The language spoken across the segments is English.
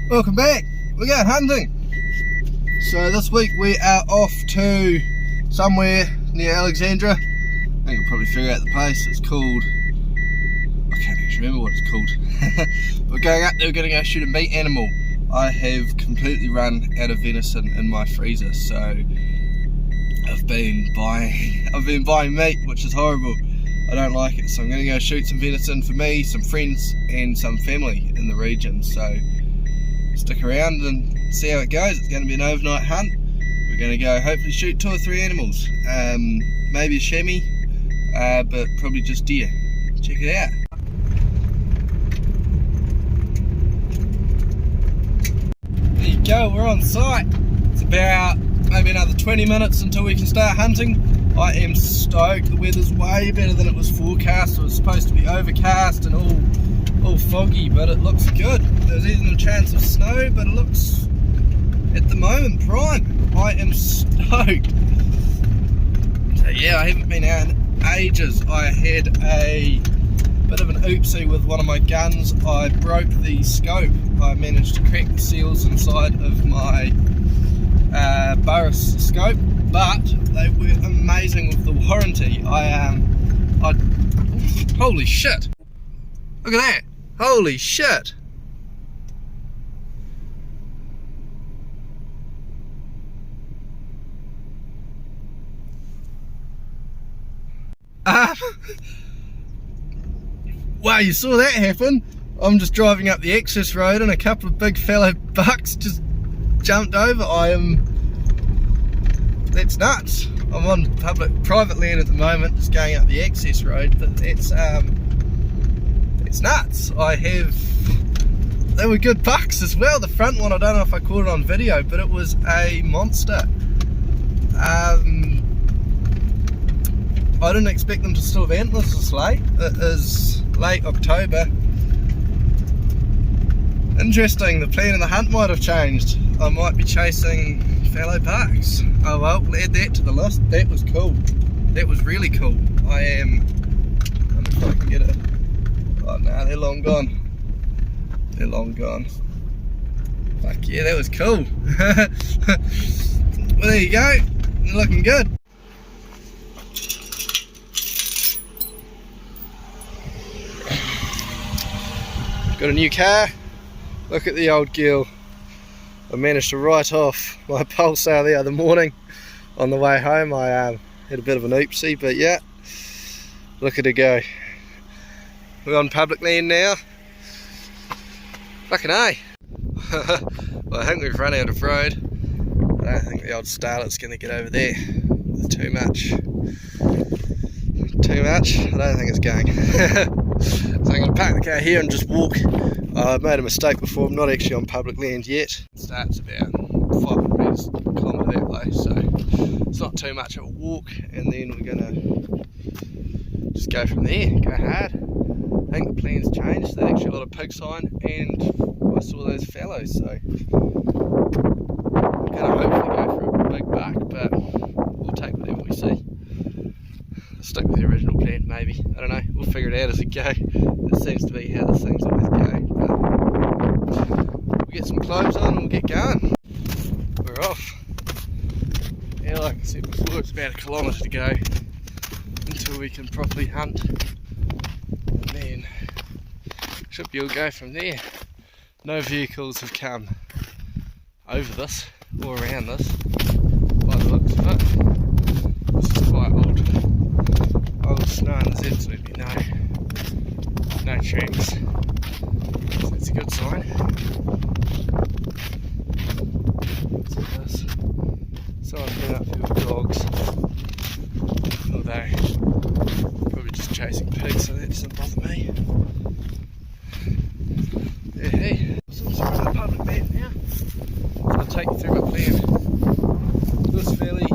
Welcome back. We're going hunting. So this week we are off to somewhere near Alexandra. I think you'll probably figure out the place. It's called, I can't actually remember what it's called. We're going up there, we're going to go shoot a meat animal. I have completely run out of venison in my freezer, so I've been buying meat, which is horrible. I don't like it, so I'm going to go shoot some venison for me, some friends and some family in the region. So stick around and see how it goes. It's going to be an overnight hunt. We're going to go hopefully shoot 2 or 3 animals, maybe a chamois, but probably just deer. Check it out. There you go, we're on site. It's about maybe another 20 minutes until we can start hunting. I am stoked. The weather's way better than it was forecast. It was supposed to be overcast and all foggy, but it looks good. There's even a chance of snow, but it looks at the moment prime. I am stoked. So yeah, I haven't been out in ages. I had a bit of an oopsie with one of my guns. I broke the scope. I managed to crack the seals inside of my Burris scope, but they were amazing with the warranty. Holy shit! Look at that! Holy shit! Wow, you saw that happen? I'm just driving up the access road and a couple of big fellow bucks just jumped over. That's nuts. I'm on private land at the moment, just going up the access road, but it's nuts. They were good bucks as well. The front one, I don't know if I caught it on video, but it was a monster. I didn't expect them to still have antlers this late. It is late October. Interesting, the plan of the hunt might have changed. I might be chasing fallow bucks. Oh well, we'll add that to the list. That was cool. That was really cool. I wonder if I can get it. Oh no, they're long gone. They're long gone. Fuck yeah, that was cool. Well, there you go. They're looking good. Got a new car. Look at the old girl. I managed to write off my Pulsar the other morning on the way home. I had a bit of an oopsie, but yeah, look at her go. We're on public land now. Fucking A. Well, I think we've run out of road. I don't think the old starlet's going to get over there with too much. I don't think it's going. So I'm going to park the car here and just walk. I made a mistake before, I'm not actually on public land yet. It starts about 500 metres a kilometre that way, so it's not too much of a walk, and then we're going to just go from there, go hard. I think the plan's changed. There's actually a lot of pig sign, and I saw those fallows, so I'm going to hopefully go for a big buck, but we'll take whatever we see. I'll stick with the original plan, maybe. I don't know, we'll figure it out as we go. It seems to be how the things always go. But we'll get some clothes on and we'll get going. We're off. Yeah, like I said before, it's about 1 kilometre to go until we can properly hunt. And then should be all go from there. No vehicles have come over this or around this by the looks of it. This is quite old snow and there's absolutely no tracks. So that's a good sign. What's this? Someone's been up here with dogs. Although probably just chasing pigs, so that doesn't bother me. Yeah, hey, so I'm on public land now. So I'll take you through my plan. This valley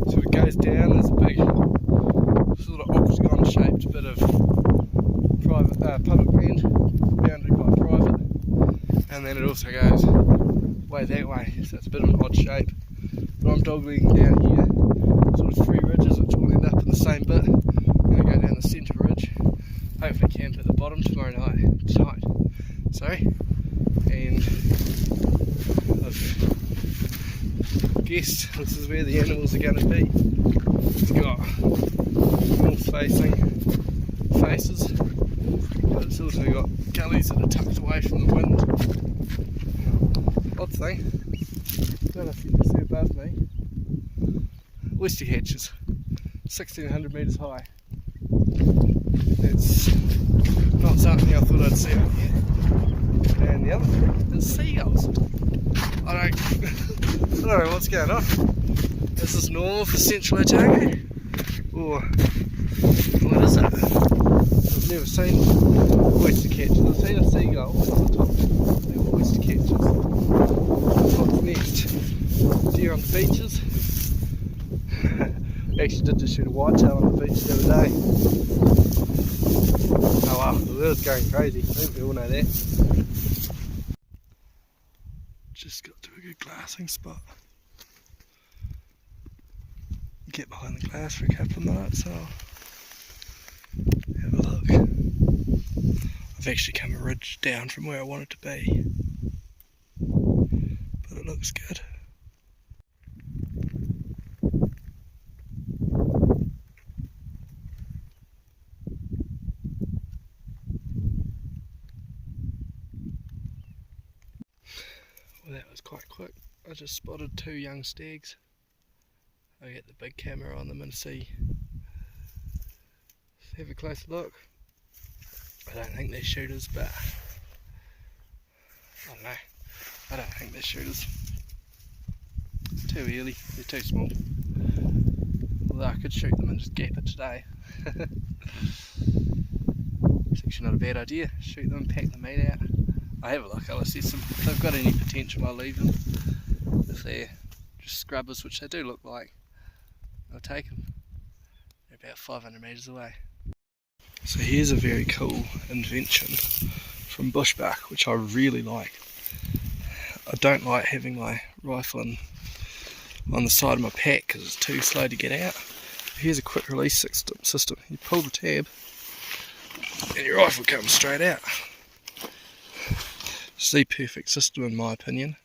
sort of goes down, there's a big sort of octagon shaped bit of private public land, bounded by private, and then it also goes way that way, so it's a bit of an odd shape. But I'm doglegging down here, sort of 3 ridges which all end up in the same bit. I'm going to go down the centre ridge, hopefully camp at the bottom tomorrow night, sorry, and guess this is where the animals are going to be. It's got north-facing faces, but it's also got gullies that are tucked away from the wind. Odd thing, I don't know if you can see above me, oyster hatches, 1600 metres high. It's not something I thought I'd see out here. And the other thing is seagulls. I don't know what's going on. Is this normal for central Otago? Or what is it? I've never seen oyster catchers. I've seen a seagull on the top of oyster catchers. What's next? Deer on the beaches. Actually did just shoot a whitetail on the beach the other day. Oh wow, the weather's going crazy. I think we all know that. Just got to a good glassing spot. Get behind the glass for a couple of minutes, so I'll have a look. I've actually come a ridge down from where I want it to be, but it looks good. Well, that was quite quick. I just spotted 2 young stags. I'll get the big camera on them and see. Have a closer look. I don't think they're shooters, but I don't know. I don't think they're shooters. Too early, they're too small. Although I could shoot them and just gap it today. It's actually not a bad idea. Shoot them, pack the meat out. I'll have a look, I'll assess them. If they've got any potential, I'll leave them. If they're just scrubbers, which they do look like, I'll take them. They're about 500 metres away. So here's a very cool invention from Bushbuck, which I really like. I don't like having my rifle on the side of my pack because it's too slow to get out. Here's a quick release system. You pull the tab and your rifle comes straight out. It's the perfect system in my opinion.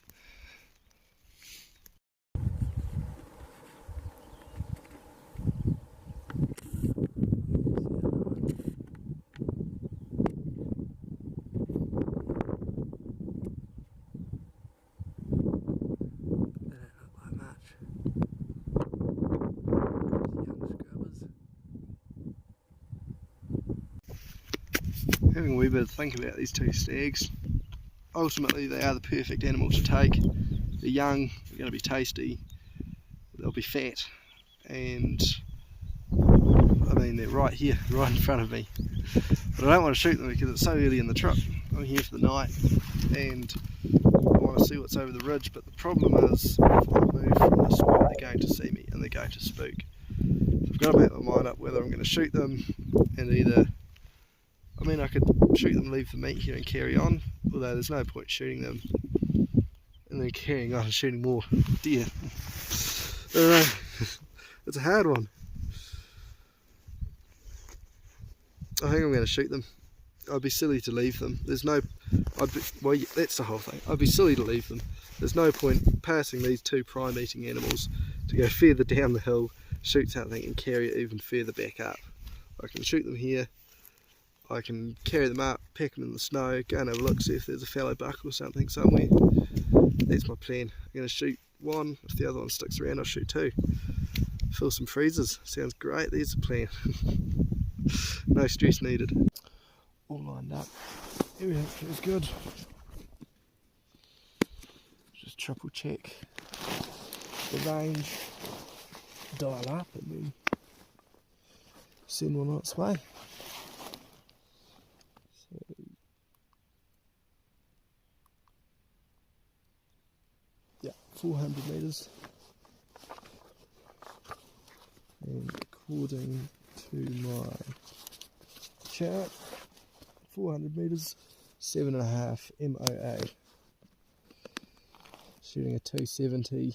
Having a wee bit of think about these 2 stags, ultimately they are the perfect animal to take. They're young, they're going to be tasty, they'll be fat, and I mean they're right here, right in front of me. But I don't want to shoot them because it's so early in the trip. I'm here for the night and I want to see what's over the ridge, but the problem is if I move from this spot they're going to see me and they're going to spook. So I've got to make my mind up whether I'm going to shoot them and either, I mean I could shoot them, leave the meat here and carry on, although there's no point shooting them and then carrying on and shooting more deer. I don't know, it's a hard one. I think I'm going to shoot them. I'd be silly to leave them. There's no, well yeah, that's the whole thing. I'd be silly to leave them. There's no point passing these 2 prime eating animals to go further down the hill, shoot something and carry it even further back up. I can shoot them here, I can carry them up, pack them in the snow, go and have a look, see if there's a fallow buck or something somewhere. That's my plan. I'm going to shoot 1, if the other one sticks around I'll shoot 2. Fill some freezers, sounds great, there's the plan. No stress needed. All lined up, everything feels good. Just triple check the range, dial up and then send one on its way. So, yeah, 400 metres, and according to my chart, 400 metres, 7.5 MOA. Shooting a 270.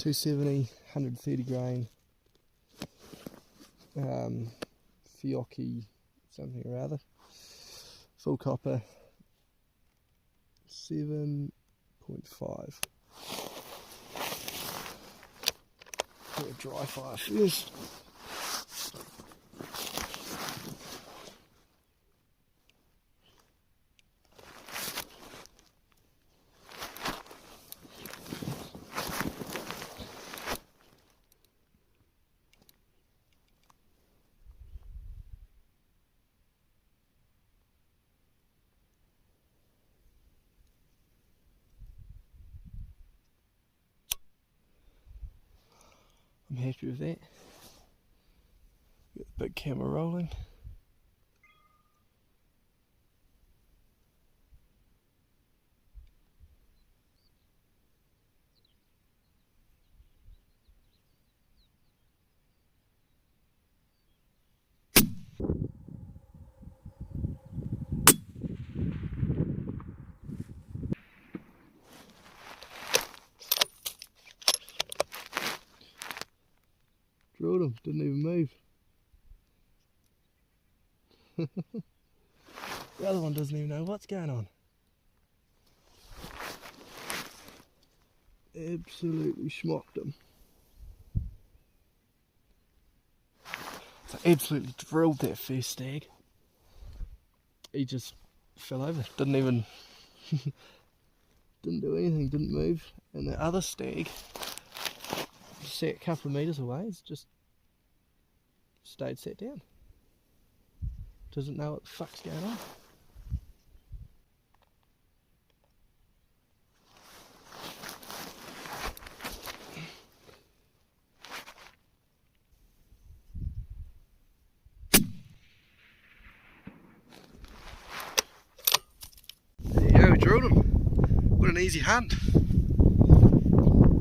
130 grain Fiocchi something or other, full copper, 7.5. Put a dry fire first. I'm happy with that. Get the big camera rolling. Drilled him, didn't even move. The other one doesn't even know what's going on. Absolutely smocked him. So absolutely drilled that first stag. He just fell over, didn't even didn't do anything, didn't move. And the other stag sat a couple of metres away, it's just stayed sat down. Doesn't know what the fuck's going on. There you go, we drilled him. What an easy hunt.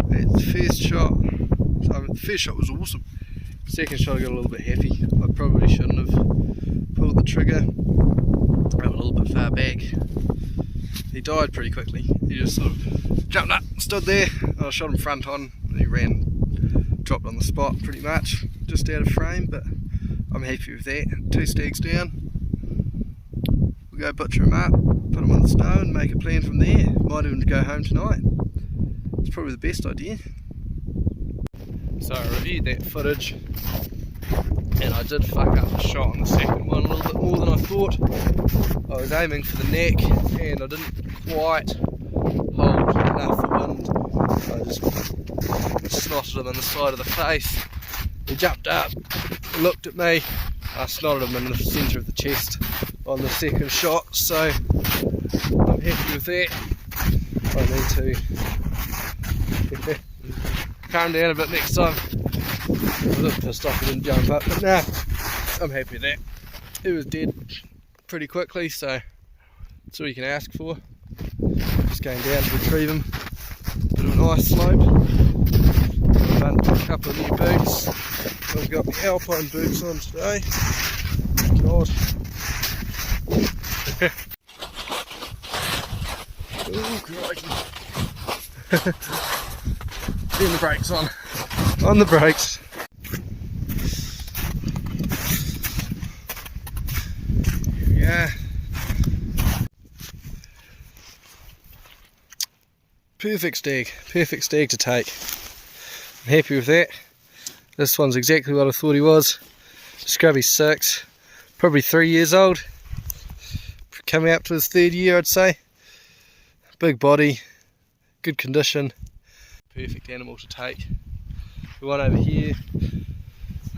That first shot, the first shot was awesome. Second shot I got a little bit happy. I probably shouldn't have pulled the trigger. I went a little bit far back. He died pretty quickly. He just sort of jumped up, stood there, and I shot him front on, and he ran, dropped on the spot pretty much, just out of frame, but I'm happy with that. 2 stags down. We'll go butcher him up, put him on the snow and make a plan from there. Might even go home tonight. It's probably the best idea. So I reviewed that footage and I did fuck up the shot on the second one a little bit more than I thought. I was aiming for the neck and I didn't quite hold enough the wind. I just snotted him in the side of the face. He jumped up, looked at me, I snotted him in the centre of the chest on the second shot, so I'm happy with that. I need to calm down a bit next time. I'm a little pissed off he didn't jump up, but nah, I'm happy with that. He was dead pretty quickly, so that's all you can ask for. Just going down to retrieve him. Bit of an ice slope. Done a couple of new boots. I've got the alpine boots on today. God. Oh, crikey. Turn the brakes on. On the brakes. Yeah. Perfect stag to take. I'm happy with that. This one's exactly what I thought he was. Scrubby 6, probably 3 years old. Coming up to his 3rd year, I'd say. Big body, good condition. Perfect animal to take. The one over here,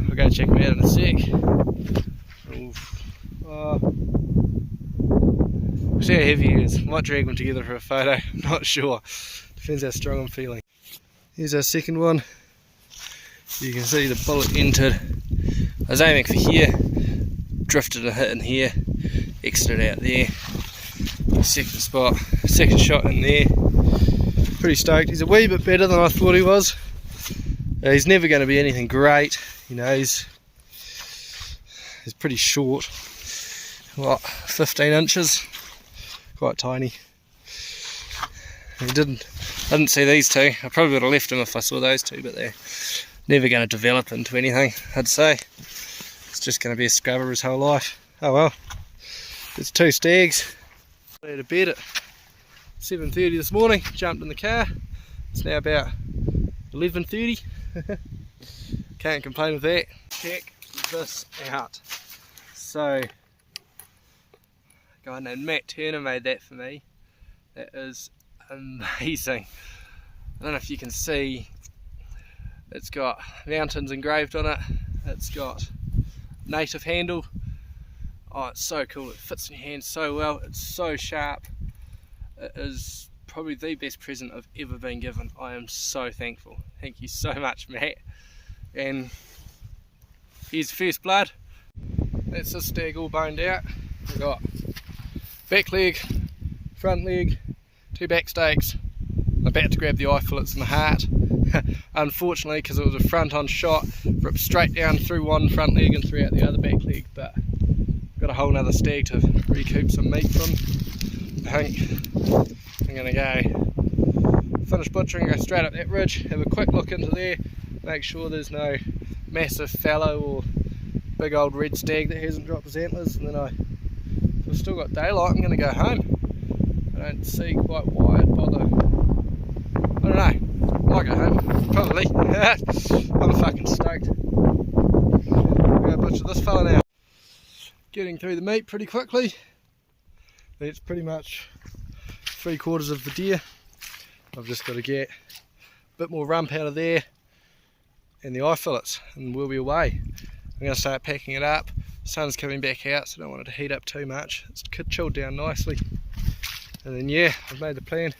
I'll go check him out in a sec. We'll see how heavy he is. Might drag them together for a photo, I'm not sure. Depends how strong I'm feeling. Here's our second one. You can see the bullet entered. I was aiming for here, drifted a hit in here, exited out there. Second spot, second shot in there. Pretty stoked. He's a wee bit better than I thought he was. He's never going to be anything great, you know. He's pretty short. What, 15 inches? Quite tiny. I didn't see these two. I probably would have left them if I saw those two, but they're never going to develop into anything, I'd say. It's just going to be a scrubber his whole life. Oh well. It's 2 stags. Ready to bed it. 7:30 this morning, jumped in the car. It's now about 11:30. Can't complain with that. Check this out. So, a guy named Matt Turner made that for me. That is amazing. I don't know if you can see, it's got mountains engraved on it. It's got native handle. Oh, it's so cool. It fits in your hand so well. It's so sharp. It is probably the best present I've ever been given. I am so thankful. Thank you so much, Matt. And here's first blood. That's this stag all boned out. We've got back leg, front leg, 2 back stakes. I'm about to grab the eye fillets in the heart. Unfortunately, because it was a front on shot, ripped straight down through one front leg and through out the other back leg, but I've got a whole nother stag to recoup some meat from. I think I'm going to go finish butchering, go straight up that ridge, have a quick look into there, make sure there's no massive fallow or big old red stag that hasn't dropped his antlers, and then if I've still got daylight, I'm going to go home. I don't see quite why I'd bother. I don't know, I'll go home, probably. I'm fucking stoked. I'm going to butcher this fella now. Getting through the meat pretty quickly. That's pretty much 3/4 of the deer. I've just got to get a bit more rump out of there and the eye fillets, and we'll be away. I'm going to start packing it up. The sun's coming back out, so I don't want it to heat up too much. It's chilled down nicely. And then yeah, I've made the plan.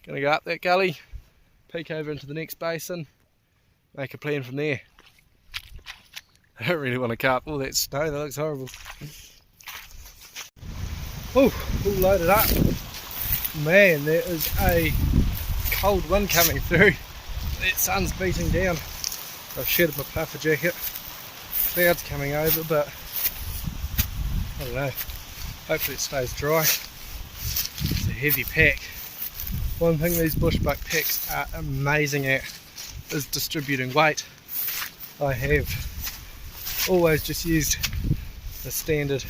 Going to go up that gully, peek over into the next basin, make a plan from there. I don't really want to cut all that snow, that looks horrible. Oh, all loaded up. Man, there is a cold wind coming through. That sun's beating down. I've shedded my puffer jacket. Clouds coming over, but I don't know. Hopefully it stays dry. It's a heavy pack. One thing these bushbuck packs are amazing at is distributing weight. I have always just used the standard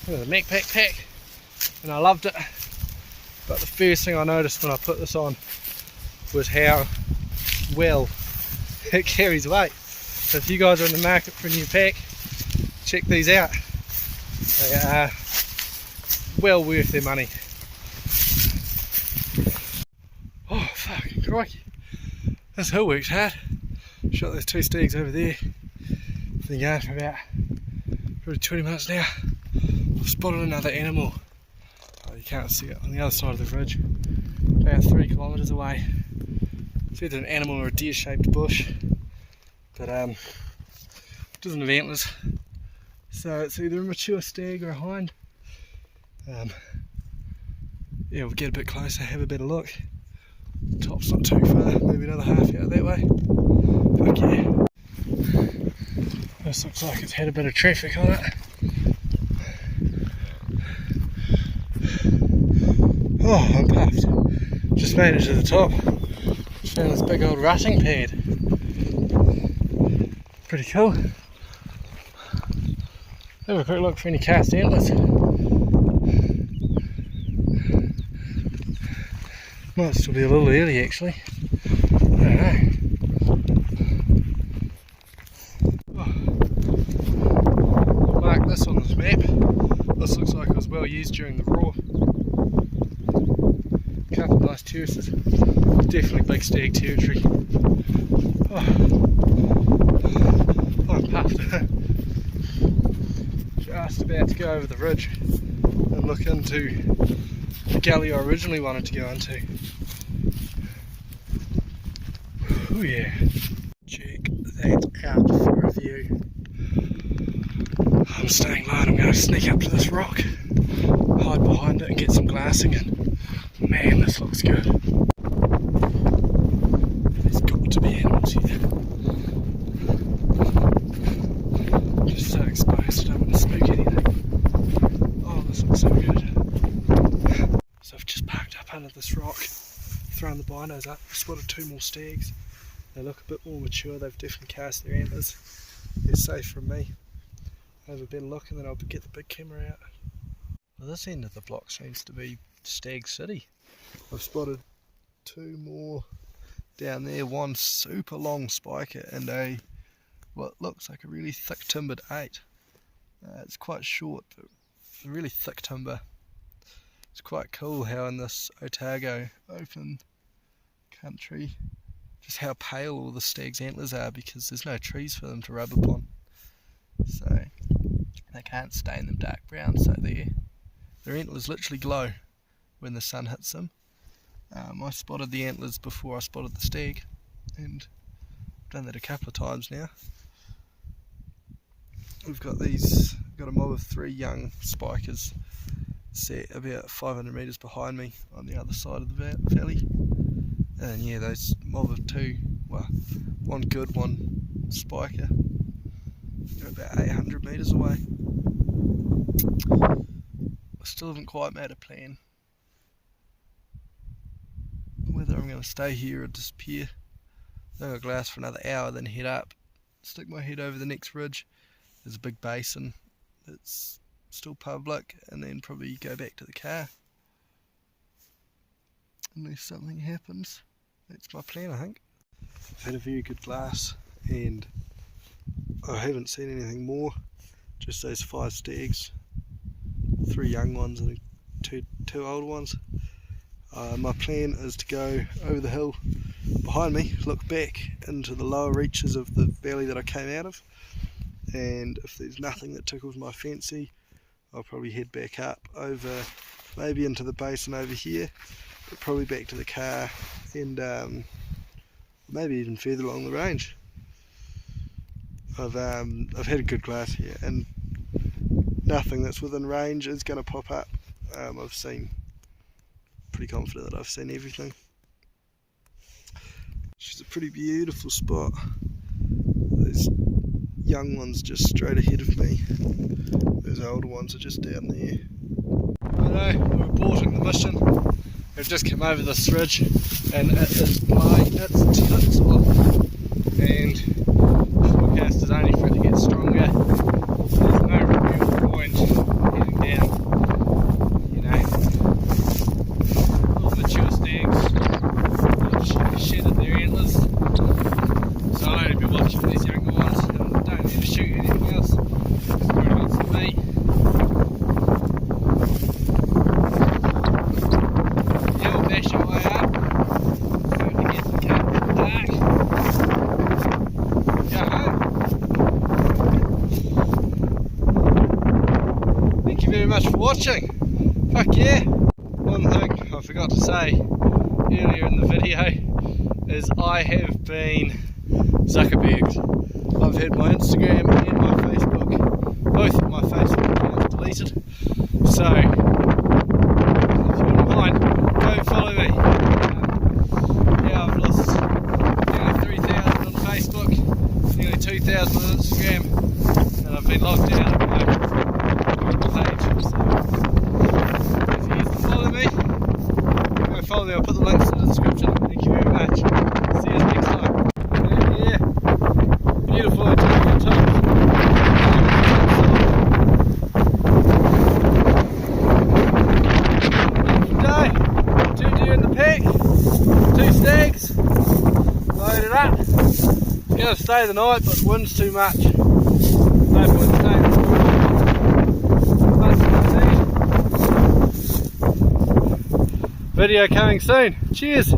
the MacPack pack, and I loved it, but the first thing I noticed when I put this on was how well it carries weight. So if you guys are in the market for a new pack, check these out. They are well worth their money. Oh fucking crikey, this hill works hard. Shot those 2 stags over there. Been going for about probably 20 minutes now. I've spotted another animal. Oh, you can't see it on the other side of the ridge, about 3 kilometres away. It's either an animal or a deer shaped bush, but it doesn't have antlers, so it's either a mature stag or a hind. Yeah, we'll get a bit closer, have a better look. The top's not too far, maybe another half out that way. Fuck yeah. This looks like it's had a bit of traffic on it. Oh, I'm puffed. Just made it to the top. Just found this big old rutting pad. Pretty cool. Have a quick look for any cast antlers. Might still be a little early actually. I don't know. I'll mark this on this map. This looks like it was well used during the roar. Couple of nice terraces. Definitely big stag territory. Oh, I'm puffed. Just about to go over the ridge and look into the gully I originally wanted to go into. Oh yeah. Check that out for a view. I'm staying low and I'm going to sneak up to this rock, hide behind it and get some glassing in. Man, this looks good. There's got to be animals here. Just so exposed, I don't want to spook anything. Oh, this looks so good. So I've just parked up under this rock, thrown the binos up, spotted 2 more stags. They look a bit more mature, they've definitely cast their antlers. They're safe from me. I'll have a better look and then I'll get the big camera out. Well, this end of the block seems to be Stag City. I've spotted two more down there, one super long spiker and a what looks like a really thick timbered 8. It's quite short but really thick timber. It's quite cool how in this Otago open country just how pale all the stag's antlers are, because there's no trees for them to rub upon, so they can't stain them dark brown, so their antlers literally glow when the sun hits them. I spotted the antlers before I spotted the stag, and I've done that a couple of times now. We've got a mob of 3 young spikers set about 500 metres behind me on the other side of the valley, and yeah, those mob of 2, well, one good, one spiker, they're about 800 metres away. I still haven't quite made a plan whether I'm going to stay here or disappear. I'm going to glass for another hour, then head up, stick my head over the next ridge. There's a big basin that's still public, and then probably go back to the car unless something happens. That's my plan, I think. I've had a very good glass and I haven't seen anything more, just those 5 stags, 3 young ones and two old ones. My plan is to go over the hill behind me, look back into the lower reaches of the valley that I came out of, and if there's nothing that tickles my fancy, I'll probably head back up over, maybe into the basin over here, but probably back to the car, and maybe even further along the range. I've had a good glass here, and nothing that's within range is going to pop up. I've seen, pretty confident that I've seen everything. She's a pretty beautiful spot. There's young ones just straight ahead of me. Those older ones are just down there. Righto, we're aborting the mission. We've just come over this ridge and it is blowing its tits off. And the forecast is only for it to get stronger. There's no real point heading down. You know, all mature stags have shedded their antlers. So I'll only be watching these younger ones and don't need to shoot anything else. It's pretty much for me. Hill bash your way up. Starting to get the cut dark. Go home. Thank you very much for watching. Fuck yeah. One thing I forgot to say earlier in the video is I have been Zuckerberged. I've had my Instagram and my Facebook, both of my Facebook accounts deleted. So, if you wouldn't mind, go follow me. Yeah, I've lost nearly 3,000 on Facebook, nearly 2,000 on Instagram, and I've been locked out of my page. So, if you used to follow me, go follow me. I'll put the links in the description. Thank you very much. See you next time. Yeah, beautiful Otago top. Day, 2 deer in the pack, 2 stags, loaded up. It's going to stay the night, but the wind's too much. No point staying. Video coming soon. Cheers.